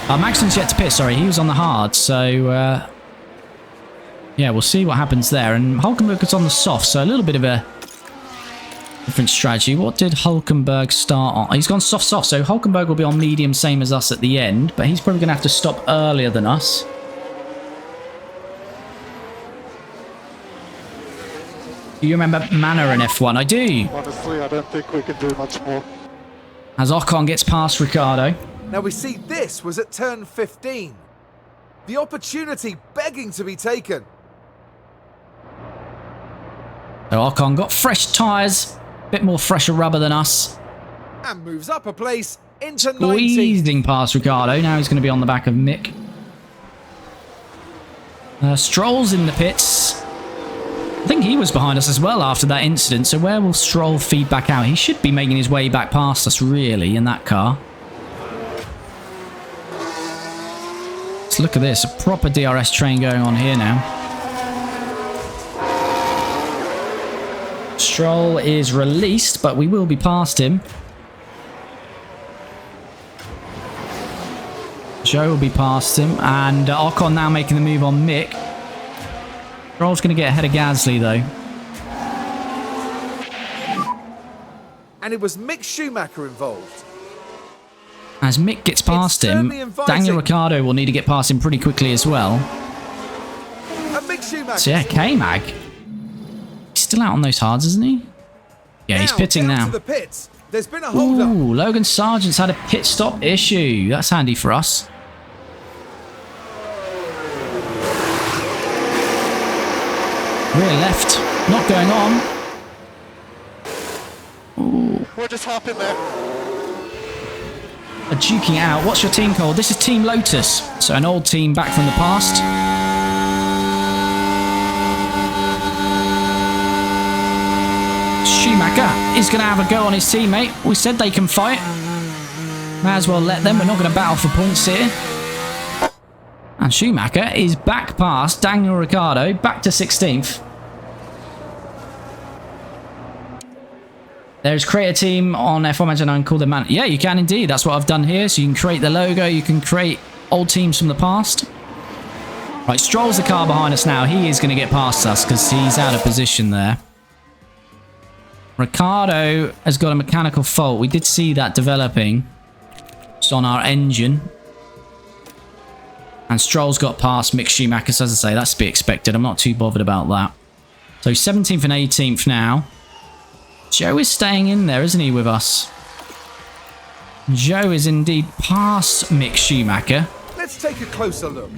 Maxon's yet to pit, sorry. He was on the hard, so yeah, we'll see what happens there. And Hulkenberg is on the soft, so a little bit of a different strategy. What did Hulkenberg start on? He's gone soft, so Hulkenberg will be on medium, same as us at the end, but he's probably going to have to stop earlier than us. Do you remember Manor in F1? I do. Honestly, I don't think we can do much more. As Ocon gets past Ricciardo. Now we see this was at turn 15. The opportunity begging to be taken. So Ocon got fresh tyres, a bit more fresher rubber than us. And moves up a place into 19th. Squeezing past Ricciardo. Now he's going to be on the back of Mick. Stroll's in the pits. I think he was behind us as well after that incident, so where will Stroll feed back out? He should be making his way back past us, really, in that car. Let's look at this. A proper DRS train going on here now. Stroll is released, but we will be past him. Joe will be past him, and Ocon now making the move on Mick. Stroll's going to get ahead of Gasly, though. And it was Mick Schumacher involved. As Mick gets past him, Daniel Ricciardo will need to get past him pretty quickly as well. And Mick Schumacher. So yeah, K-Mag. He's still out on those hards, isn't he? Yeah, he's pitting now. To the pits. There's been a hold up. Ooh, Logan Sargent's had a pit stop issue. That's handy for us. Rear left, not going on. Ooh. We're just hopping there. A duking out. What's your team called? This is Team Lotus. So an old team back from the past. Schumacher is going to have a go on his teammate. We said they can fight. May as well let them. We're not going to battle for points here. And Schumacher is back past Daniel Ricciardo, back to 16th. There's create a team on F1 Manager and call them man. Yeah, you can indeed. That's what I've done here. So you can create the logo. You can create old teams from the past. Right, Stroll's the car behind us now. He is going to get past us because he's out of position there. Ricciardo has got a mechanical fault. We did see that developing. It's on our engine. And Stroll's got past Mick Schumacher. So as I say, that's to be expected. I'm not too bothered about that. So 17th and 18th now. Joe is staying in there, isn't he, with us? Joe is indeed past Mick Schumacher. Let's take a closer look.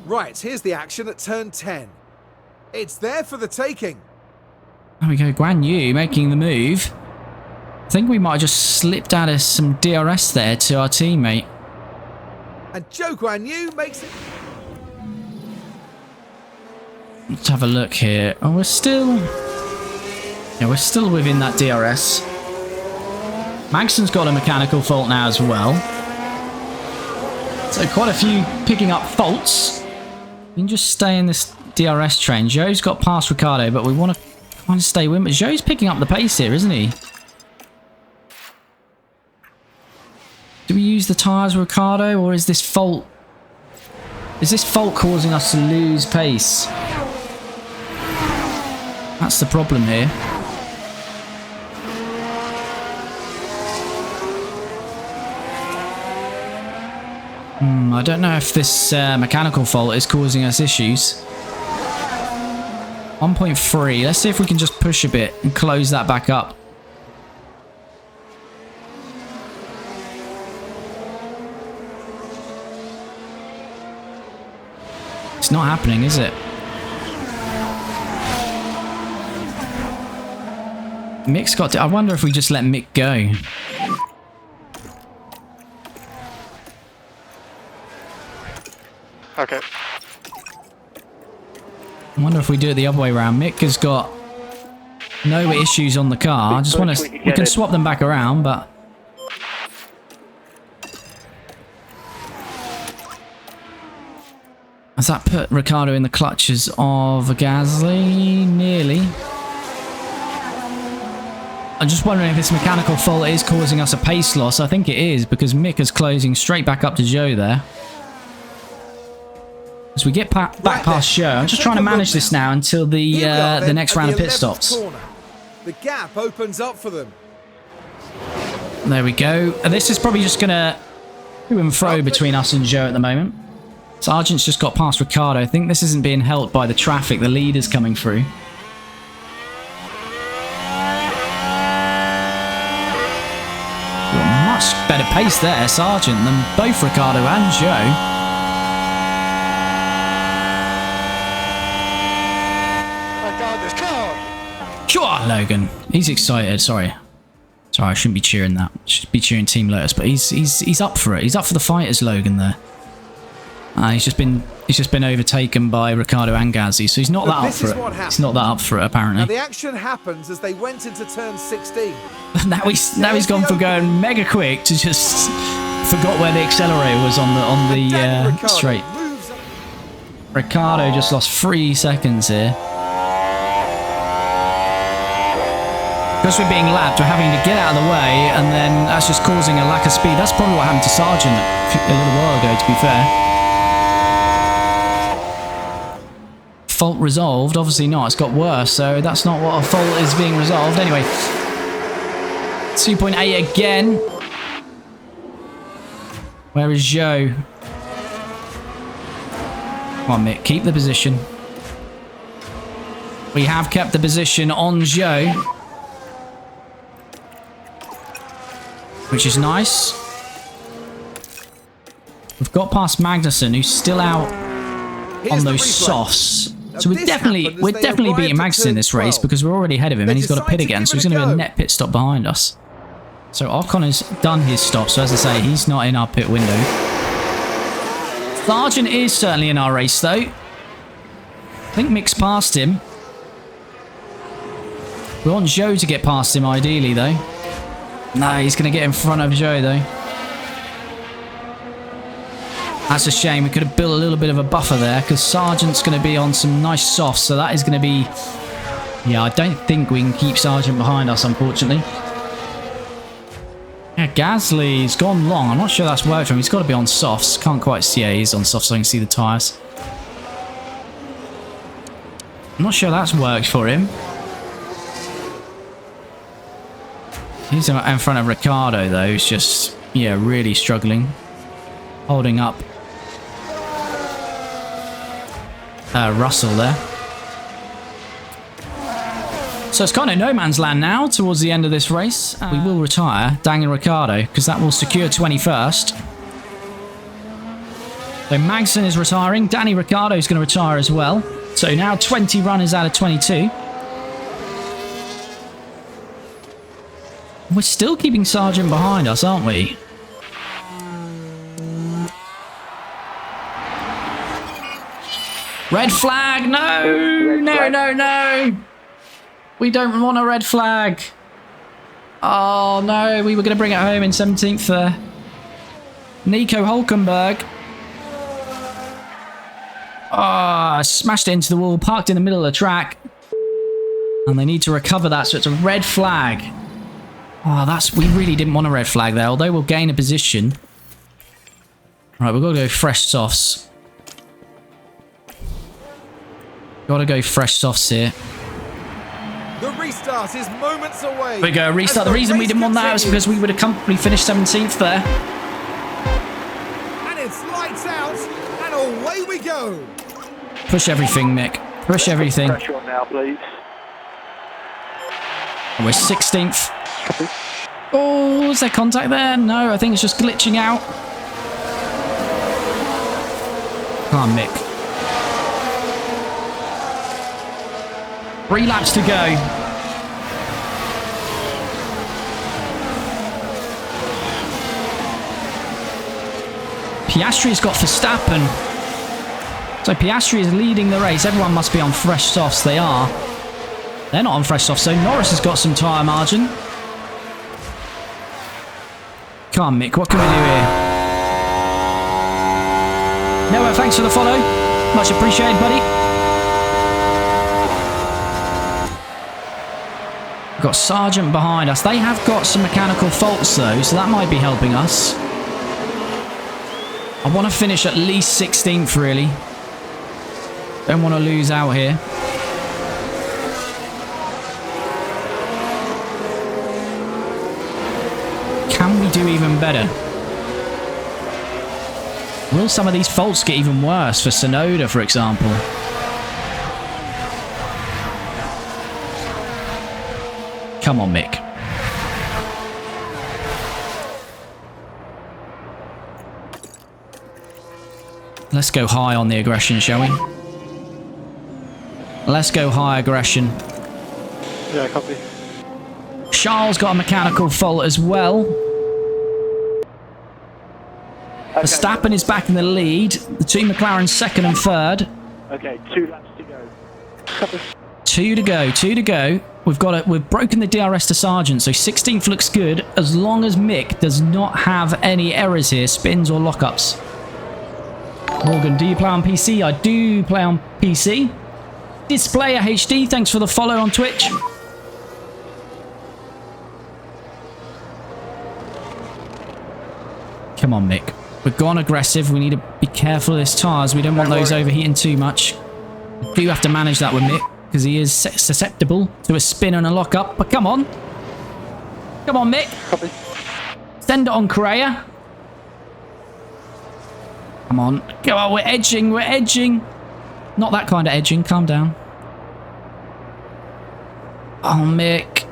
Right, here's the action at turn 10. It's there for the taking. There we go, Guan Yu making the move. I think we might have just slipped out of some DRS there to our teammate. And Zhou Guanyu makes it. Let's have a look here. Oh, we're still... Yeah, we're still within that DRS. Magson's got a mechanical fault now as well. So quite a few picking up faults. You can just stay in this DRS train. Joe's got past Ricciardo, but we want to kind of stay with him. But Joe's picking up the pace here, isn't he? Do we use the tyres, Ricciardo, or is this fault... Is this fault causing us to lose pace? That's the problem here. I don't know if this mechanical fault is causing us issues. 1.3. Let's see if we can just push a bit and close that back up. It's not happening, is it? Mick's got to... I wonder if we just let Mick go. Okay. I wonder if we do it the other way around. Mick has got no issues on the car. I just want to... We can swap them back around, but... Has that put Ricciardo in the clutches of Gasly? Nearly. I'm just wondering if this mechanical fault is causing us a pace loss. I think it is, because Mick is closing straight back up to Joe there. As we get back past Joe, I'm just trying to manage this now until the next round of pit stops. The gap opens up for them. There we go. And this is probably just going to to and fro between us and Joe at the moment. Sargent's just got past Ricciardo. I think this isn't being helped by the traffic. The lead is coming through. Got much better pace there, Sargent, than both Ricciardo and Joe. Come on, Logan. He's excited. Sorry, I shouldn't be cheering that. Should be cheering Team Lotus, but he's up for it. He's up for the fighters, Logan. There. He's just been overtaken by Ricciardo and Gasly, so he's not that up for it. He's not that up for it, apparently. Now the action happens as they went into turn 16. now he's gone from going mega quick to just forgot where the accelerator was on the straight. Ricciardo just lost 3 seconds here. Because we're being lapped, we're having to get out of the way, and then that's just causing a lack of speed. That's probably what happened to Sargent a little while ago, to be fair. Fault resolved? Obviously not. It's got worse, so that's not what a fault is being resolved. Anyway, 2.8 again. Where is Joe? Come on, Mick. Keep the position. We have kept the position on Joe, which is nice. We've got past Magnussen, who's still out on those softs. So we're definitely beating Magnussen in this race because we're already ahead of him and he's got to pit again. So he's going to be a net pit stop behind us. So Ocon has done his stop. So as I say, he's not in our pit window. Sargent is certainly in our race though. I think Mick's past him. We want Joe to get past him ideally though. No, he's going to get in front of Joe though. That's a shame. We could have built a little bit of a buffer there because Sargent's going to be on some nice softs. So that is going to be... Yeah, I don't think we can keep Sargent behind us, unfortunately. Yeah, Gasly's gone long. I'm not sure that's worked for him. He's got to be on softs. Can't quite see. Yeah, he's on softs so I can see the tyres. I'm not sure that's worked for him. He's in front of Ricciardo, though, who's just, yeah, really struggling. Holding up Russell there. So it's kind of no man's land now towards the end of this race. We will retire Dang and Ricciardo because that will secure 21st. So Magnussen is retiring. Danny Ricciardo is going to retire as well. So now 20 runners out of 22. We're still keeping Sargent behind us, aren't we? Red flag! No! No! We don't want a red flag. Oh no, we were going to bring it home in 17th there. Nico Hulkenberg. Oh, smashed it into the wall, parked in the middle of the track. And they need to recover that, so it's a red flag. Oh, we really didn't want a red flag there, although we'll gain a position. Right, we've got to go fresh softs. Got to go fresh softs here. The restart is moments away. We go, restart. The reason we didn't want that was because we would have comfortably finished 17th there. And it's lights out, and away we go. Push everything, Mick. Push everything. Pressure on now, please. And we're 16th. Oh, is there contact there? No, I think it's just glitching out. Come on, Mick. 3 laps to go. Piastri's got Verstappen. So Piastri is leading the race. Everyone must be on fresh softs. They are. They're not on fresh softs, so Norris has got some tyre margin. Come on, Mick. What can we do here? Noah, thanks for the follow. Much appreciated, buddy. We've got Sargent behind us. They have got some mechanical faults, though, so that might be helping us. I want to finish at least 16th, really. Don't want to lose out here. Can we do even better? Will some of these faults get even worse for Sonoda, for example? Come on, Mick. Let's go high on the aggression, shall we? Let's go high aggression. Yeah, copy. Charles got a mechanical fault as well. Okay. Verstappen is back in the lead. The two McLarens second and third. Okay, 2 laps to go. Copy. 2 to go. 2 to go. We've broken the DRS to Sargent, so 16th looks good as long as Mick does not have any errors here, spins or lockups. Morgan, do you play on PC? I do play on PC. Displayer HD, thanks for the follow on Twitch. Come on, Mick. We've gone aggressive. We need to be careful of his tyres. We don't want those overheating too much. We do have to manage that with Mick because he is susceptible to a spin and a lockup. But come on. Come on, Mick. Copy. Send it on, Correa. Come on. Go on, we're edging. We're edging. Not that kind of edging. Calm down. Oh, Mick.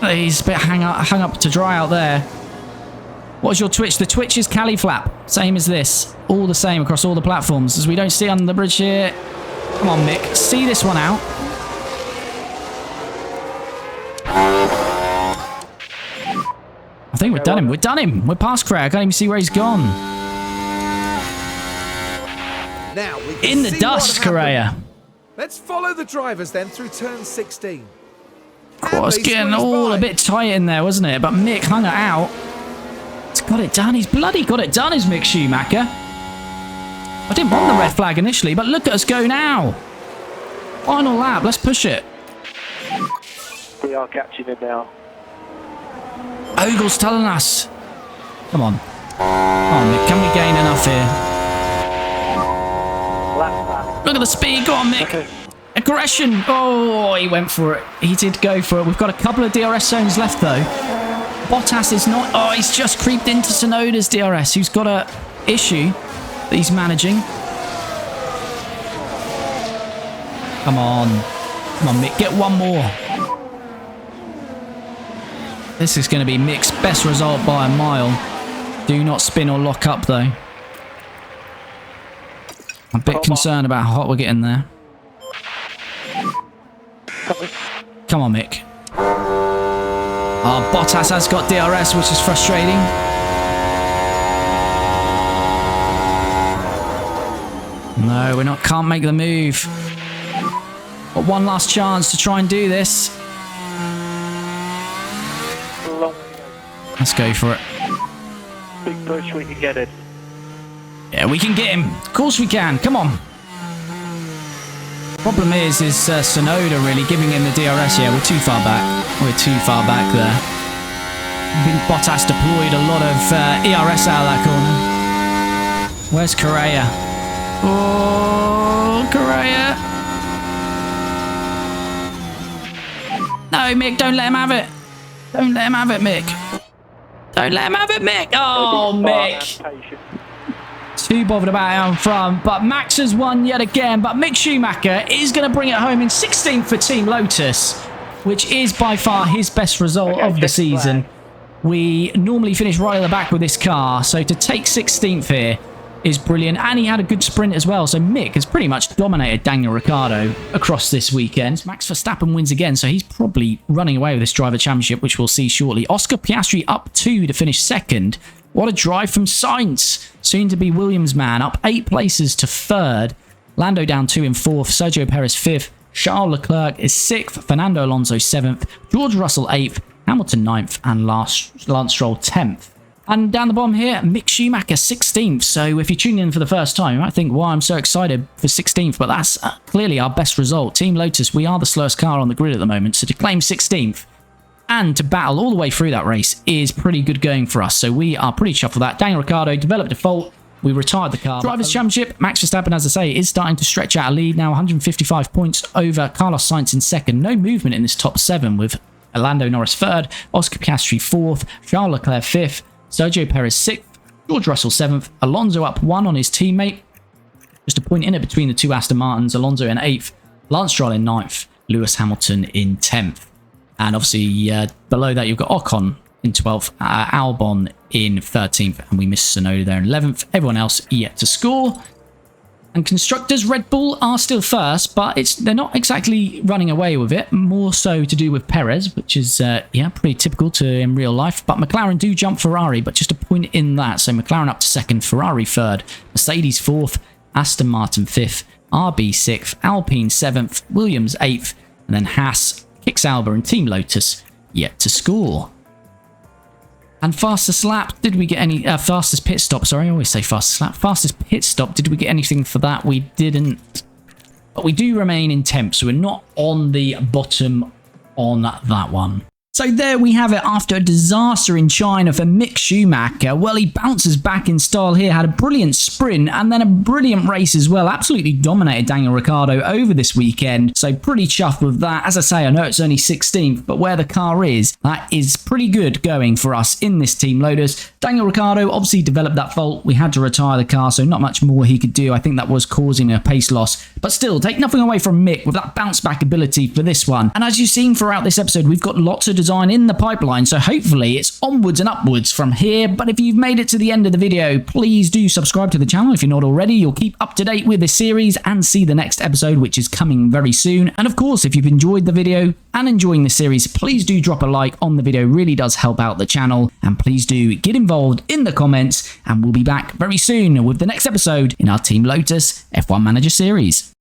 He's a bit hung up to dry out there. What's your Twitch? The Twitch is Califlap. Same as this. All the same across all the platforms. As we don't see on the bridge here. Come on, Mick. See this one out. I think we've done him. We've done him. We're past Craig. I can't even see where he's gone. Now we can In the see dust, what happened. Correa. Let's follow the drivers then through turn 16. Well, it was And they getting squeeze all by. a bit tight in there, wasn't it? But Mick hung it out. He's got it done. He's bloody got it done, is Mick Schumacher. I didn't want the red flag initially, but look at us go now. Final lap. Let's push it. We are catching him now. Ogle's telling us. Come on. Come on, Mick. Can we gain enough here? Lap back. Look at the speed. Go on, Mick. Okay. Aggression. Oh, he went for it. He did go for it. We've got a couple of DRS zones left, though. Bottas is not... Oh, he's just creeped into Tsunoda's DRS, who's got a issue that he's managing. Come on. Come on, Mick. Get one more. This is going to be Mick's best result by a mile. Do not spin or lock up, though. I'm a bit concerned about how hot we're getting there. Come on, Mick. Oh, Bottas has got DRS, which is frustrating. No, we're not. Can't make the move. Got one last chance to try and do this. Long. Let's go for it. Big push, we can get it. Yeah, we can get him. Of course we can. Come on. Problem is Sonoda really giving him the DRS. Yeah, we're too far back. We're too far back there. I think Bottas deployed a lot of ERS out of that corner. Where's Correa? Oh, Correa. No, Mick, don't let him have it. Don't let him have it, Mick. Don't let him have it, Mick. Oh, Mick. Too bothered about it on front, but Max has won yet again. But Mick Schumacher is going to bring it home in 16th for Team Lotus, which is by far his best result of the season. We normally finish right at the back with this car, so to take 16th here is brilliant. And he had a good sprint as well, so Mick has pretty much dominated Daniel Ricciardo across this weekend. Max Verstappen wins again, so he's probably running away with this driver championship, which we'll see shortly. Oscar Piastri up 2 to finish second. What a drive from Sainz, soon to be Williams man, up 8 places to 3rd. Lando down 2 in 4th, Sergio Perez 5th, Charles Leclerc is 6th, Fernando Alonso 7th, George Russell 8th, Hamilton 9th, and Lance Stroll 10th. And down the bottom here, Mick Schumacher 16th. So if you're tuning in for the first time, you might think, why I'm so excited for 16th, but that's clearly our best result. Team Lotus, we are the slowest car on the grid at the moment, so to claim 16th and to battle all the way through that race is pretty good going for us. So we are pretty chuffed with that. Daniel Ricciardo developed a fault. We retired the car. Drivers' Championship, Max Verstappen, as I say, is starting to stretch out a lead now. 155 points over Carlos Sainz in second. No movement in this top 7 with Lando Norris 3rd, Oscar Piastri 4th, Charles Leclerc 5th, Sergio Perez 6th, George Russell 7th, Alonso up 1 on his teammate. Just a point in it between the 2 Aston Martins, Alonso in 8th, Lance Stroll in 9th, Lewis Hamilton in 10th. And obviously, below that, you've got Ocon in 12th, Albon in 13th, and we missed Sonoda there in 11th. Everyone else yet to score. And constructors, Red Bull are still first, but they're not exactly running away with it. More so to do with Perez, which is, pretty typical to in real life. But McLaren do jump Ferrari, but just a point in that. So McLaren up to 2nd, Ferrari 3rd, Mercedes 4th, Aston Martin 5th, RB 6th, Alpine 7th, Williams 8th, and then Haas kicks Alba and Team Lotus yet to score. And fastest lap, did we get any... fastest pit stop, sorry, I always say fastest lap. Fastest pit stop, did we get anything for that? We didn't. But we do remain in 10th, so we're not on the bottom on that one. So there we have it after a disaster in China for Mick Schumacher. Well, he bounces back in style here, had a brilliant sprint and then a brilliant race as well. Absolutely dominated Daniel Ricciardo over this weekend. So pretty chuffed with that. As I say, I know it's only 16th, but where the car is, that is pretty good going for us in this Team Lotus. Daniel Ricciardo obviously developed that fault. We had to retire the car, so not much more he could do. I think that was causing a pace loss. But still, take nothing away from Mick with that bounce back ability for this one. And as you've seen throughout this episode, we've got lots of design in the pipeline, so hopefully it's onwards and upwards from here. But if you've made it to the end of the video, please do subscribe to the channel if you're not already. You'll keep up to date with this series and see the next episode, which is coming very soon. And of course, if you've enjoyed the video and enjoying this series, please do drop a like on the video. It really does help out the channel. And please do get involved in the comments, and we'll be back very soon with the next episode in our Team Lotus F1 Manager series.